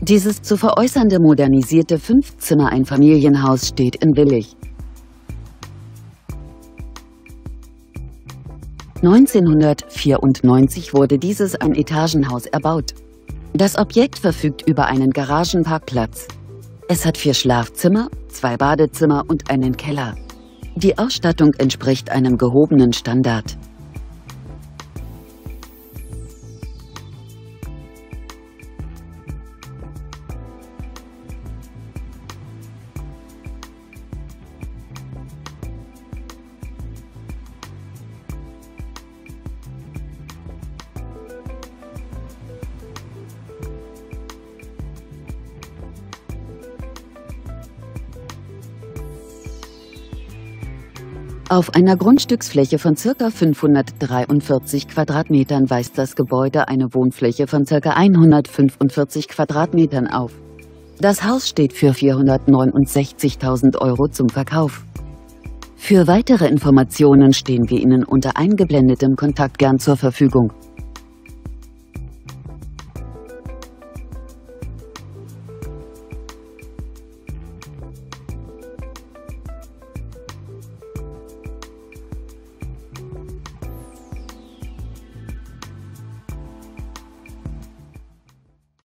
Dieses zu veräußernde modernisierte 5-Zimmer-Einfamilienhaus steht in Willich. 1994 wurde dieses Ein-Etagenhaus erbaut. Das Objekt verfügt über einen Garagenparkplatz. Es hat 4 Schlafzimmer, 2 Badezimmer und einen Keller. Die Ausstattung entspricht einem gehobenen Standard. Auf einer Grundstücksfläche von ca. 543 Quadratmetern weist das Gebäude eine Wohnfläche von ca. 145 Quadratmetern auf. Das Haus steht für 469.000 € zum Verkauf. Für weitere Informationen stehen wir Ihnen unter eingeblendetem Kontakt gern zur Verfügung.